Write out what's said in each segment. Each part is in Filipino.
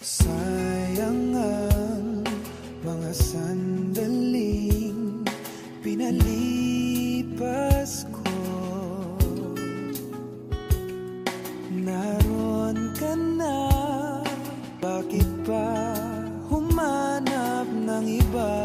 Sayang ang mga sandaling pinalipas ko. Naroon ka na, bakit pa humanap ng iba?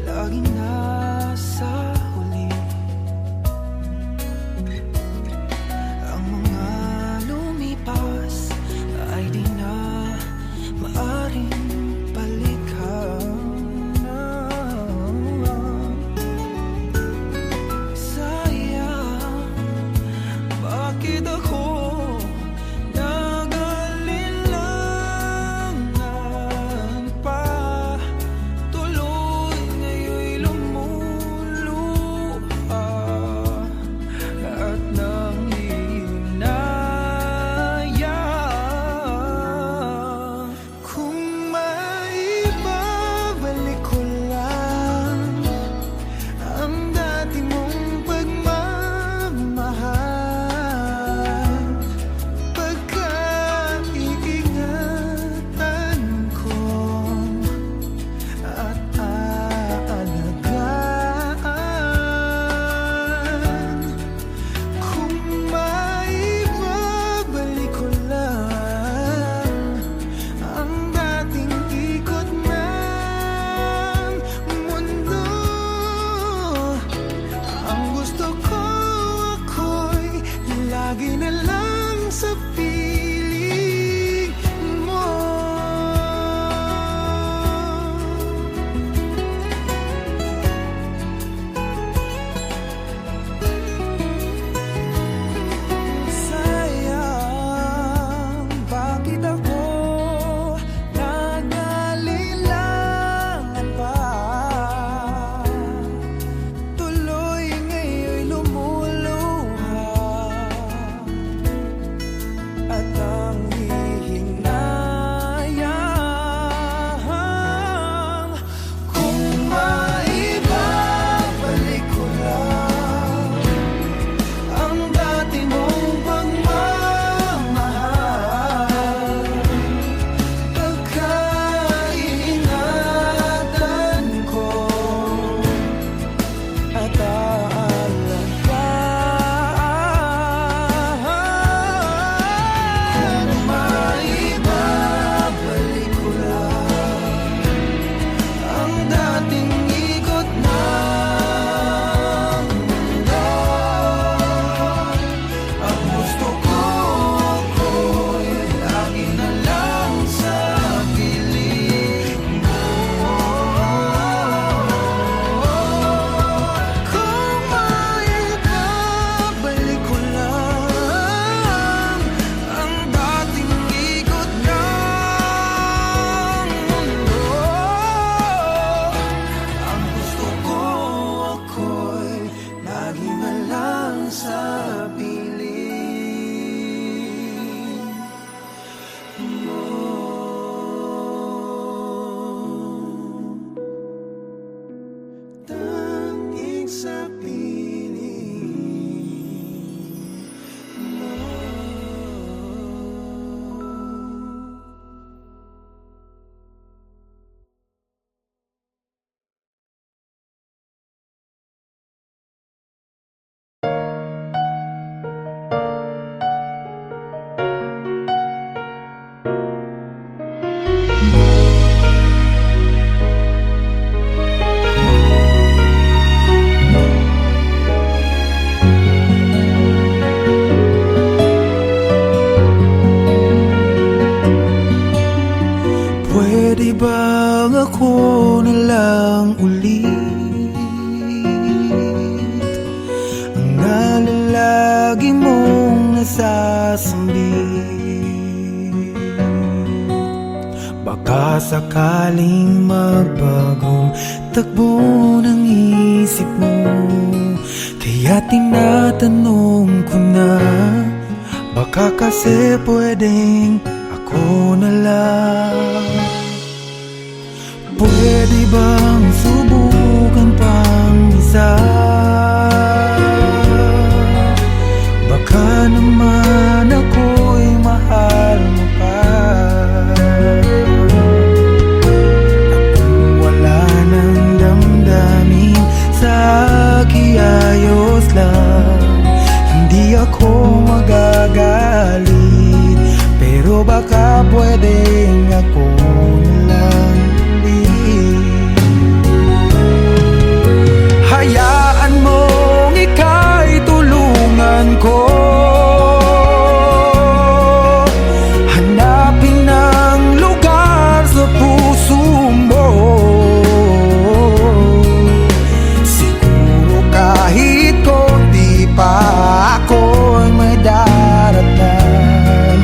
Laging nasa huli ang mga lumipas ay di na maaring balikan. Sayang, bakit ako nag-alinlangan pa? Lagi na lang sa piling mo. Sayang, bakit ako nag-alinlangan pa? Tuloy ngayon'y lumuluha at ang hihinayang kung maibabalik ko lang ang dati mong pagmamahal. Pagkaingatan ko at sa piling mo. Tanging sa piling mo. Pwede bang ako nalang ulit ang nalalagi mong nasasambit. Baka sakaling magbagong takbo ng isip mo, kaya tinatanong ko na, baka kasi pwedeng ako na lang. Pwede bang subukan pang isa? Baka naman ako'y mahal mo pa. Kung wala nang damdamin sa kiayos lang, hindi ako magagalit. Pero baka pwedeng ako na lang. Hayaan mong ika'y tulungan ko, hanapin ang lugar sa puso mo. Siguro kahit konti pa ako'y may daratan.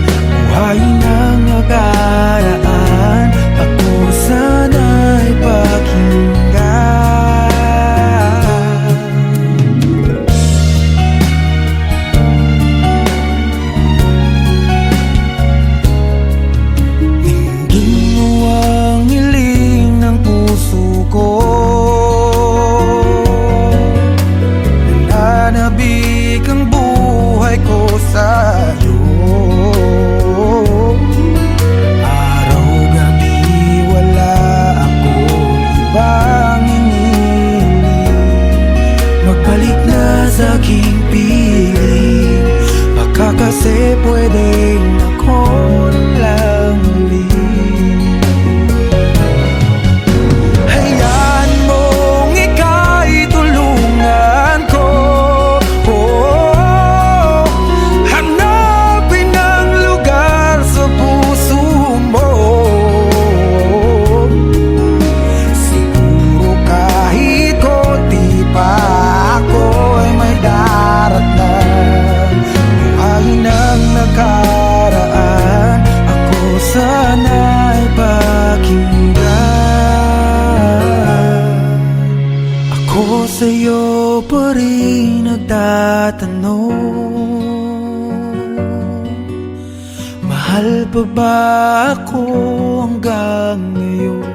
Buhayin ang nakaraan, ako sana'y pakinggan. Nananabik ang buhay ko sa'yo. Araw-gabi wala akong ibang hinihiling. Magbalik na sa aking piling, baka kasi pwedeng ako na lang ulit. Hayaan mong ika'y tulungan ko, hanapin ang lugar sa puso mo. Siguro kahit konti pa ako'y may daratan. Buhayin ang nakaraan, ako sana'y pakinggan. Ako sa'yo pa rin nagtatanong, mahal pa ba ako hanggang ngayon?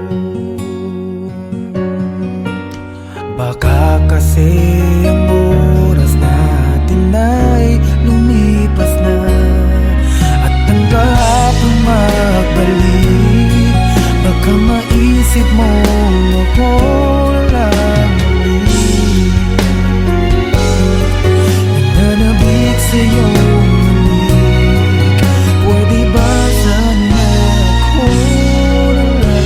Baka kasi ang oras natin ay lumipas na, at ang kahapon magbalik. Baka maisip mo ako lang ulit. Nananabik sa'yo ulit. Pwede ba sana ako na lang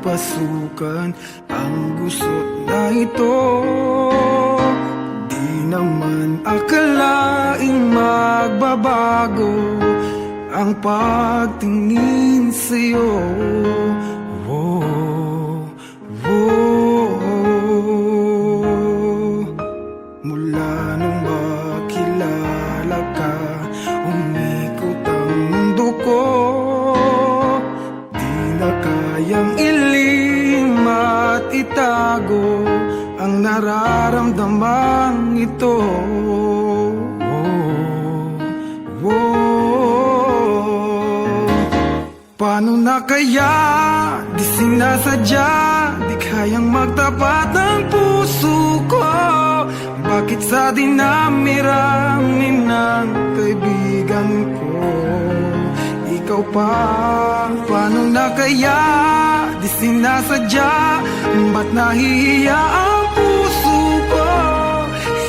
pinapasukan ang gusot na ito. Di naman akalaing magbabago ang pagtingin sa'yo. Whoa, whoa. Mula nung makilala ka, umikot ang mundo ko. Kayang ilim at itago ang nararamdaman ito. Paano na kaya? Di sinasadya, di kayang magtapat ang puso ko. Bakit Bakit sa dinami-rami ng kaibigan ko ikaw pa? Paano na kaya? Di sinasadya, ba't nahihiya ang puso ko?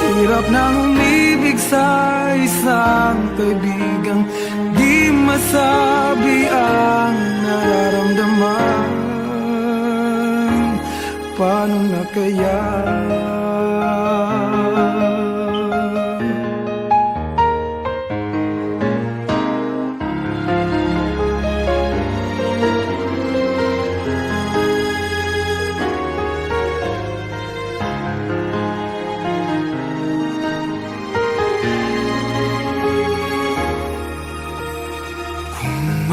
Hirap nang umibig sa isang kaibigang di masabi ang nararamdaman. Paano na kaya?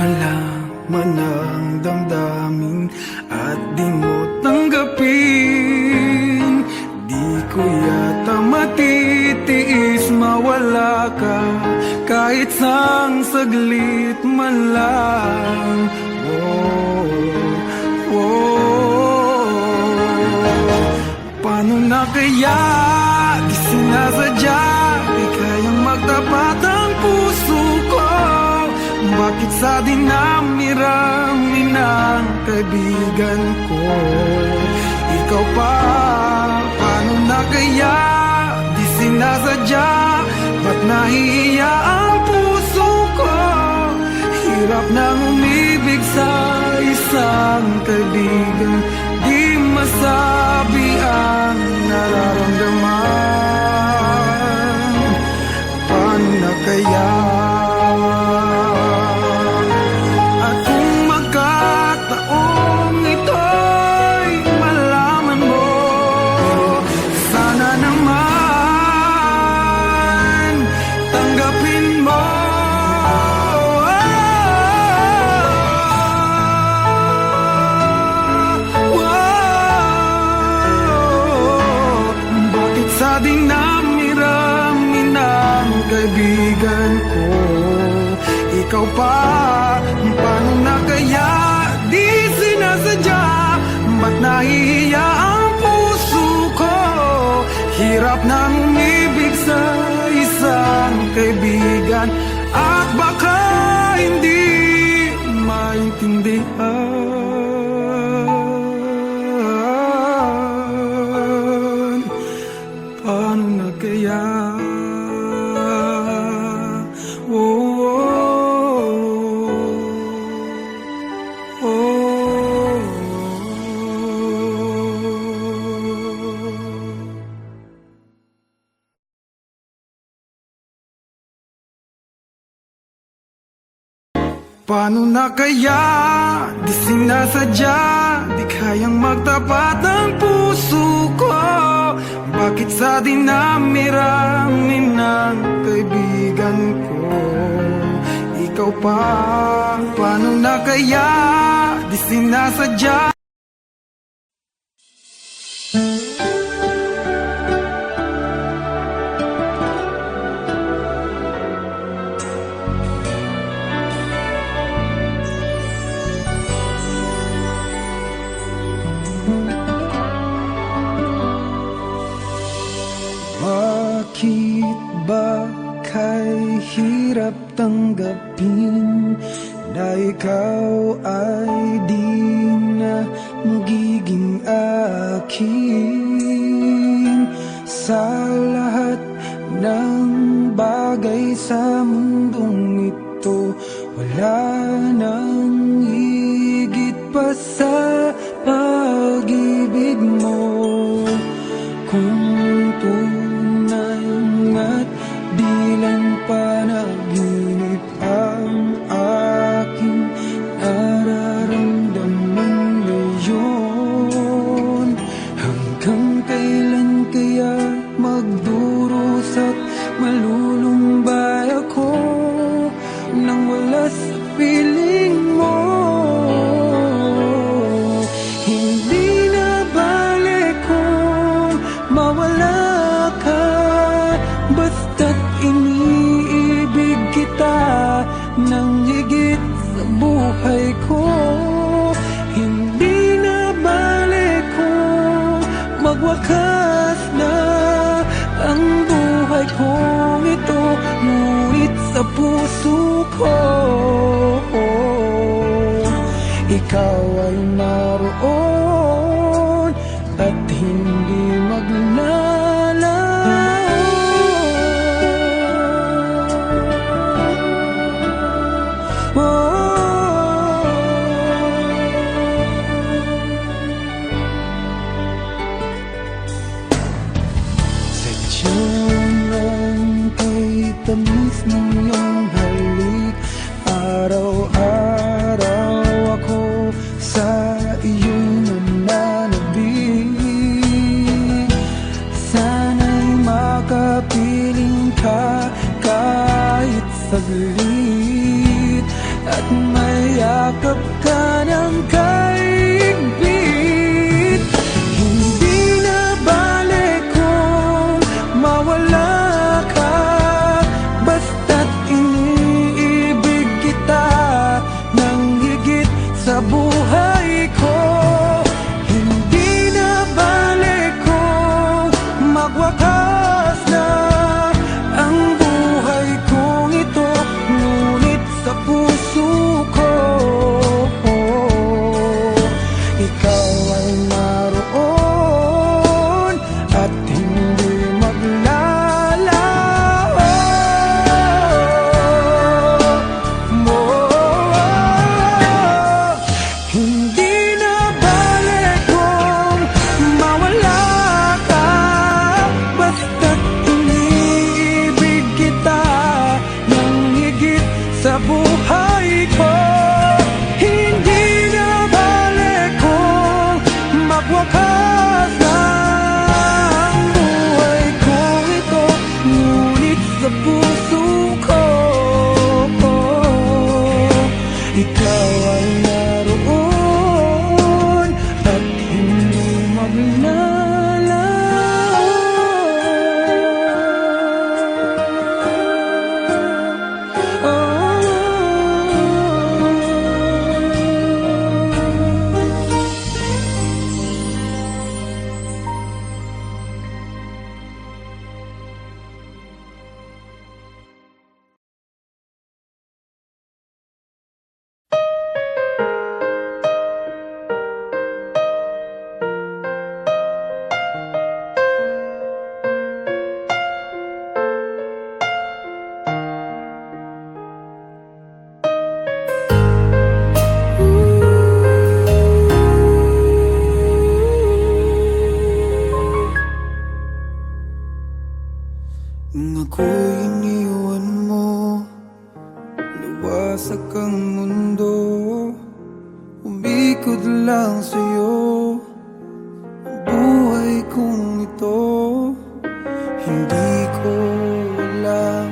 Malaman ang damdamin at di mo tanggapin, di ko yata matitiis mawala ka kahit sang saglit man lang. Paano na kaya? Di sinasadya, di kayang magtapat ang puso ko. Bakit sa dinami-rami ng kaibigan ko ikaw pa? Paano na kaya? Di sinasadya, ba't nahihiya ang puso ko? Hirap nang umibig sa isang kaibigan di masabi ang nararamdaman. Paano na kaya? Sa dinami-rami ng kaibigan ko ikaw pa? Paano na kaya? Di sinasadya, ba't nahihiya ang puso ko? Hirap nang umibig sa isang kaibigan at baka hindi maintindihan. Paano na kaya? Paano na kaya? Di sinasadya, di kayang magtapat ang puso ko. Bakit sa dinami-rami ng kaibigan ko ikaw pa? Paano na kaya? Di sinasadya. Bakit ba kay hirap tanggapin na ikaw ay di na magiging akin? Sa lahat ng bagay sa mundong ito, wala nang higit pa sa pag-ibig mo. Kung tunay nga't di lang panaginip ang aking nararamdaman ngayon, hanggang kailan kaya magdurusa at malulumbay ako nang wala sa piling mo? Hindi na balik kung mawala ka, basta't iniibig kita nang higit sa buhay ko. Hindi na balik kung magwakas na ang buhay kong ito, ngunit sa puso ko ikaw ay naroon at hindi maglalaho. Sadyang kay tamis ng iyong halik, araw-araw ako sa iyong nananabik. Sana'y makapiling ka kahit saglit, at mayakap ka ng kaigpit. Hindi na bale kung mawala ka, basta't iniibig kita ng higit sa buhay ko. Hindi na bale kung magwakas na ang buhay kong ito, ngunit sa puso ko ikaw ay naroon at hindi maglalaho. Hindi na bale kung mawala ka, basta't iniibig kita ng higit sa buhay ko. Hindi na bale kung magwakas na ang buhay kong ito, ngunit sa puso ko ikaw ay naroon at hindi maglalaho. Nung ako'y iniwan mo, luwasak ang mundo, umikot lang sa'yo ang buhay kong ito. Hindi ko alam,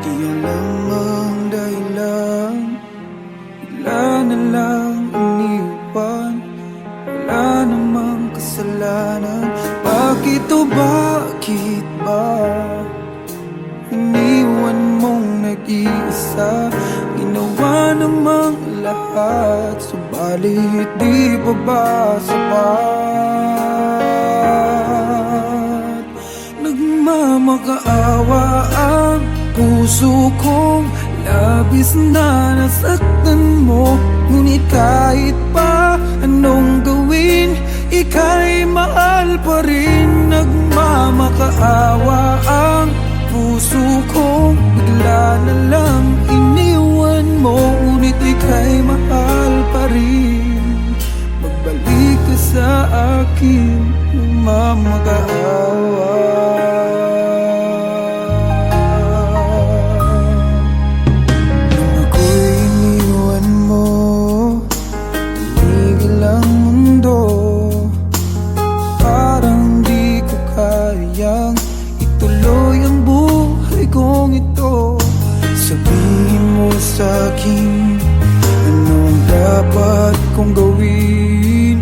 di alam ang dahilan, bigla na lang iniwan, wala namang kasalanan. Bakit o bakit ba iniwan mong nag-iisa? Ginawa namang lahat, subalit di pa ba sapat? Nagmamakaawa ang puso kong labis na nasaktan mo, ngunit kahit pa anong gawin, ika'y mahal pa rin. Nagmamakaawa ang puso kong bigla na lang iniwan mo, ngunit ika'y mahal pa rin. Magbalik ka sa akin, nagmamakaawa. Nung ako'y iniwan mo, tumigil ang mundo, parang di ko kayang ituloy ang buhay kong ito. Sabihin mo sa'kin, anong dapat kong gawin?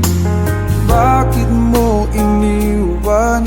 Bakit mo iniwan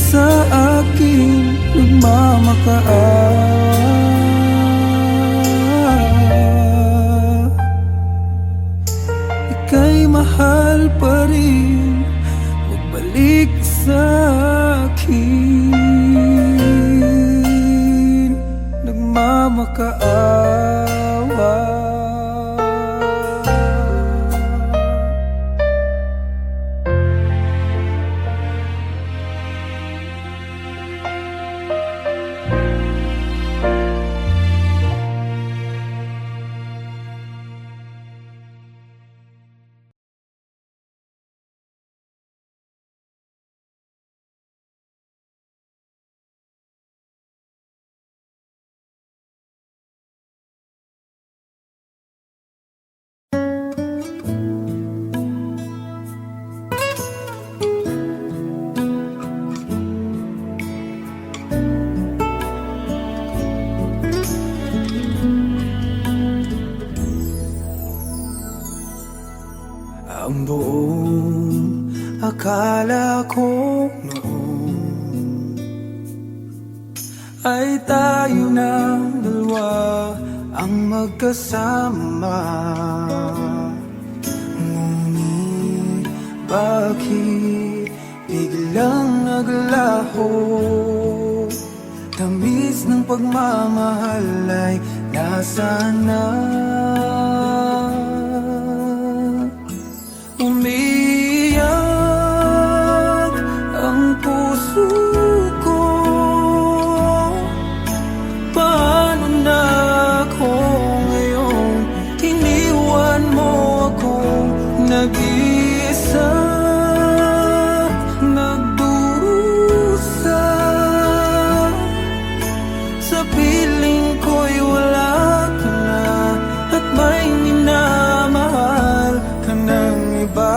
sa akin nagmamakaawa. Ika'y mahal pa rin, magbalik sa akin nagmamakaawa. Ang buong akala ko noon ay tayo ng dalawa ang magkasama. Ngunit bakit biglang naglaho? Tamis ng pagmamahal ay nasaan na? Umiyak ang puso ko, paano na ako ngayon? Iniwan mo ako nag-iisa, nagdurusa. Sa piling ko'y wala ka na at may minamahal ka ng iba.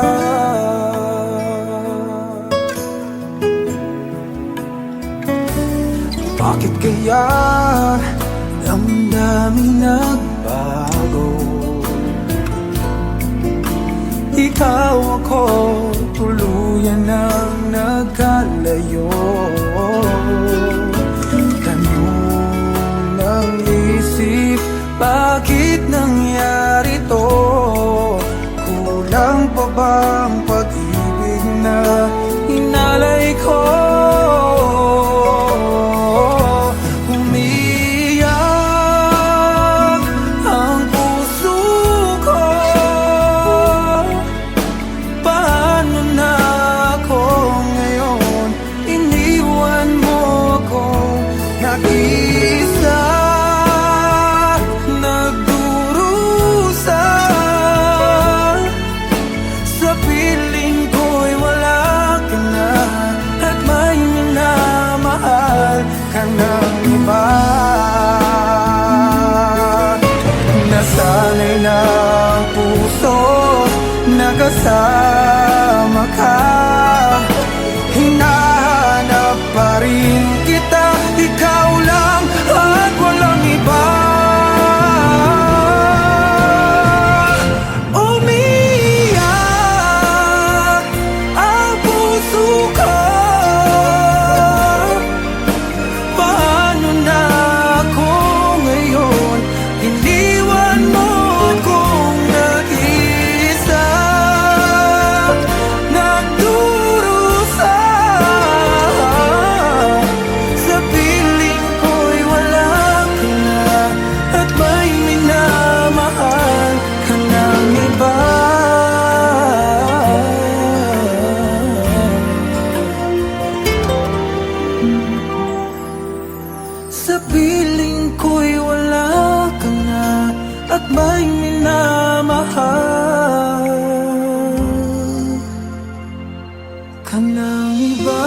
Bakit kaya damdaming nagbago? Ikaw ako tuluyan ng nagkalayo. Tanong ng isip, bakit nangyari to? Kulang pa bang pag-ibig na inalay ko? Umiyak ang puso ko, paano na ako ngayon? Iniwan mo ako nag-isa, nagdurusa. Sa piling ko'y wala ka na at may minamahal ka ng iba. Nasanay na ang puso, nakasama ka. Hinahanap pa rin kita, ikaw lang at walang iba. Umiyak ang puso ko, paano na ako ngayon? Iniwan mo akong nag-isa, nagdurusa. Sa piling ko'y wala ka na at may minamahal ka ng iba. Sa piling ko'y wala ka na at may minamahal ka ng iba.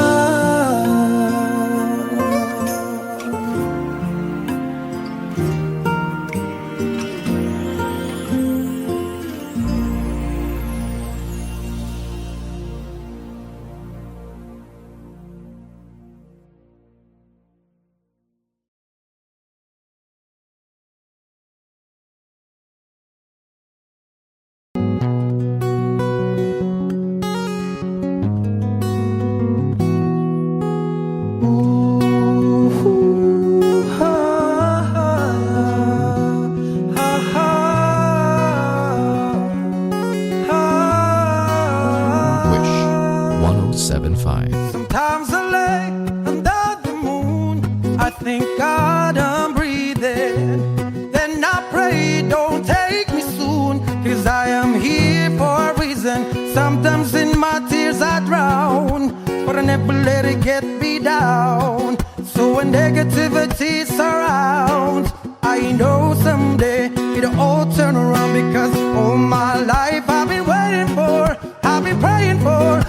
never let it get me down. So when negativity surrounds, I know someday it'll all turn around, because all my life I've been waiting for, I've been praying for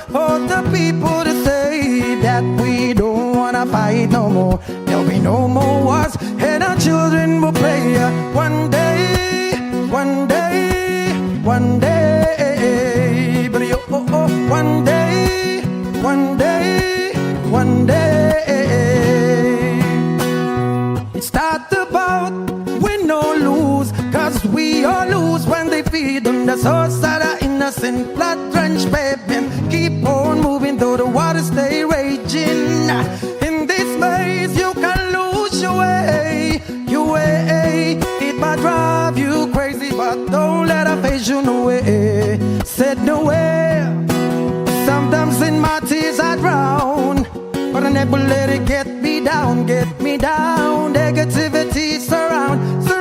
the people to say that we don't wanna fight no more. There'll be no more wars, and our children will play. One day, one day, one day, but one day, one day, one day. It's not about win or lose, cause we all lose when they feed on the source of the innocent blood-drenched baby. Keep on moving though the waters stay raging. In this maze you can lose your way, your way. It might drive you crazy, but don't let it phase you no way. Said no way. Sometimes in my tears I drown, but I never let it get me down, get me down. Negativity surrounds.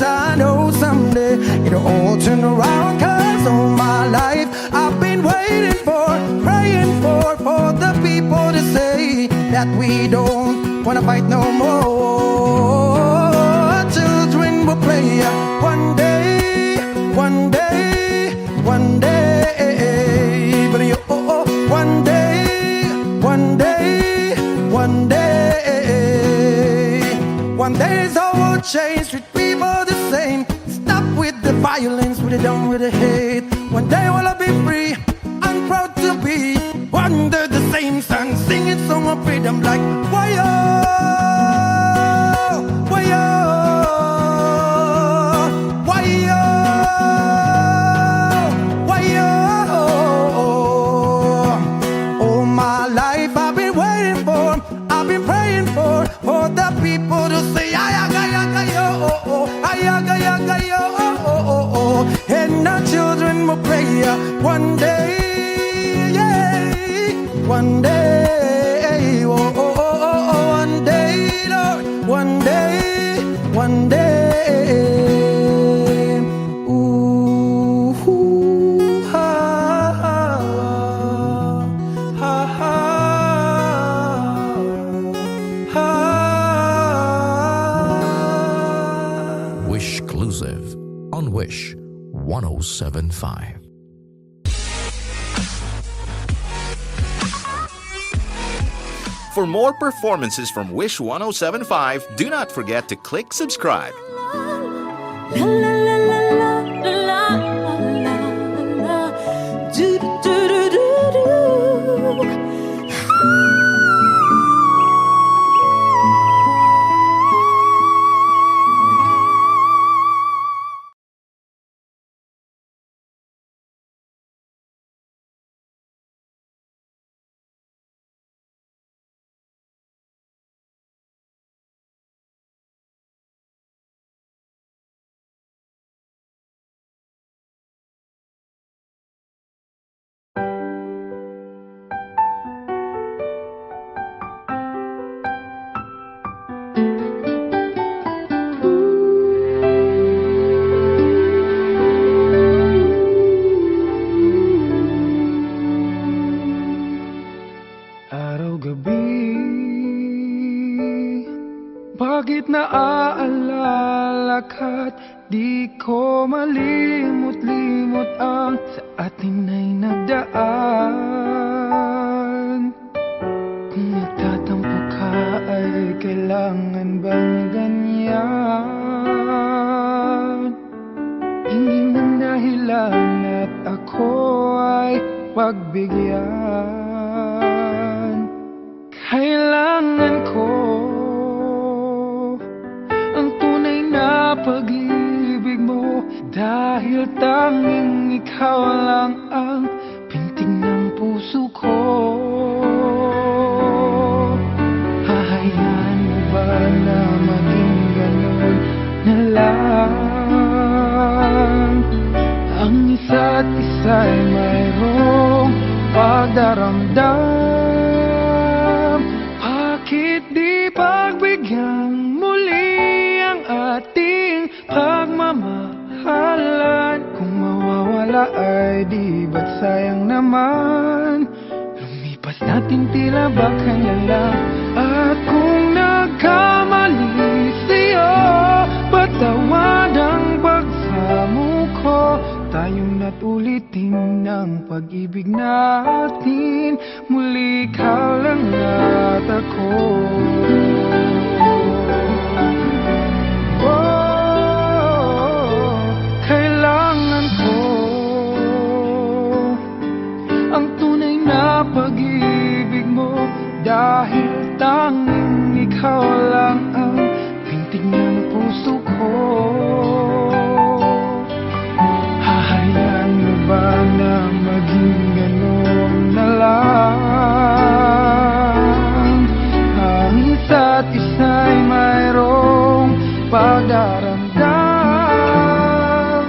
I know someday it'll all turn around, cause all my life I've been waiting for, praying for the people to say that we don't wanna fight no more. Children will play one day, one day, one day, but one day, one day, one day. One day it's all will change, treat people the same. Stop with the violence, put it down with the hate. One day will I be free, I'm proud to be under the same sun, singing song of freedom like why-yo, why-yo, why-yo, why-yo. All my life I've been waiting for, I've been praying for the people to say ayaga-yaga-yo, ayaga-yaga-yo, and our children will play one day, yeah, one day, one day, Lord, one day, one day. Ooh, ha, ha, ha, ha, ha. Wish Exclusive on Wish 107.5. For more performances from Wish 107.5, do not forget to click subscribe. La la la la la la la la. Do do do do do. Araw-gabi, bakit naaalala ka't di ko malimot-limot ang sa atin ay nagdaan? Kung nagtatampo ka ay kailangan bang ganyan? Hingin ng dahilan at ako ay pagbigyan. Kailangan ko ang tunay na pag-ibig mo, dahil tanging ikaw lang ang pintig ng puso ko. Hahayaan mo ba na maging ganun na lang? Ang isa't isa'y mayroong pagdaramdam. Bakit di pagbigyan muli ang ating pagmamahalan? Kung mawawala ay di natin tila ba kailan lang. At kung nagkamali sa'yo, patawad ang pagsamo ko. Tayong na't ulitin ng pag-ibig natin. Muli ikaw lang at ako. Kailangan ko ang tunay na pag-ibig mo, dahil tanging ikaw lang ang pintig ng puso ko. Hahayaan mo ba na maging ganoon na lang? Ang isa't isa'y mayroong pagdaramdam.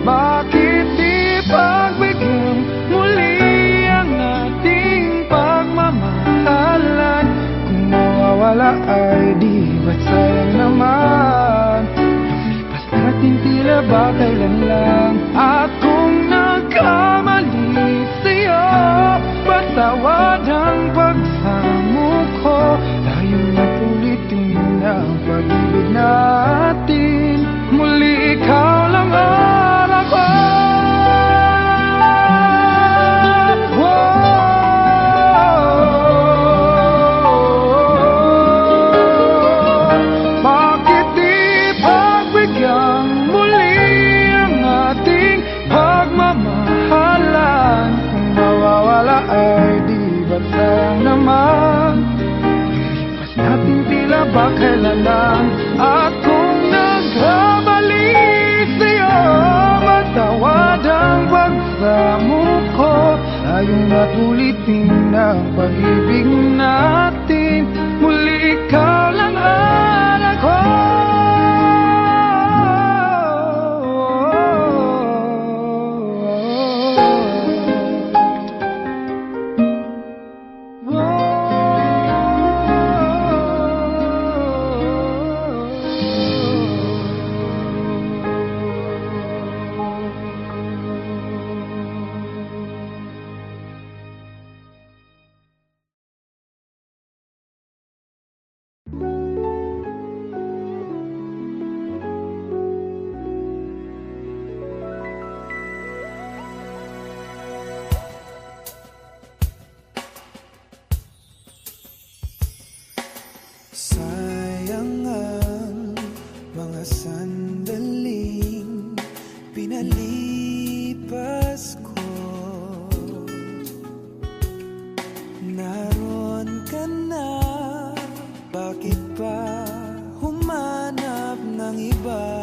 Bakit di pagbigyan muli ang ating pagmamahalan? Kung mawawala ay di ba't sayang naman? Lumipas natin tila ba kailan lang. At kung nagkamali sa'yo, patawad ang pagsamo ko. Tayo na't ulitin ang pag-ibig natin. Muli ikaw lang at ako. Bakit di pagbigyan muli ang ating pagmamahalan? Kung mawawala ay di ba't sayang naman? Lumipas natin tila ba kailan lang. At kung nagkamali sa'yo, matawad ang pagsamo ko. Tayong na't ulitin ang pag-ibig natin. Muli ikaw lang at ako. Sayang ang mga sandaling pinalipas ko. Naroon ka na, bakit pa humanap ng iba?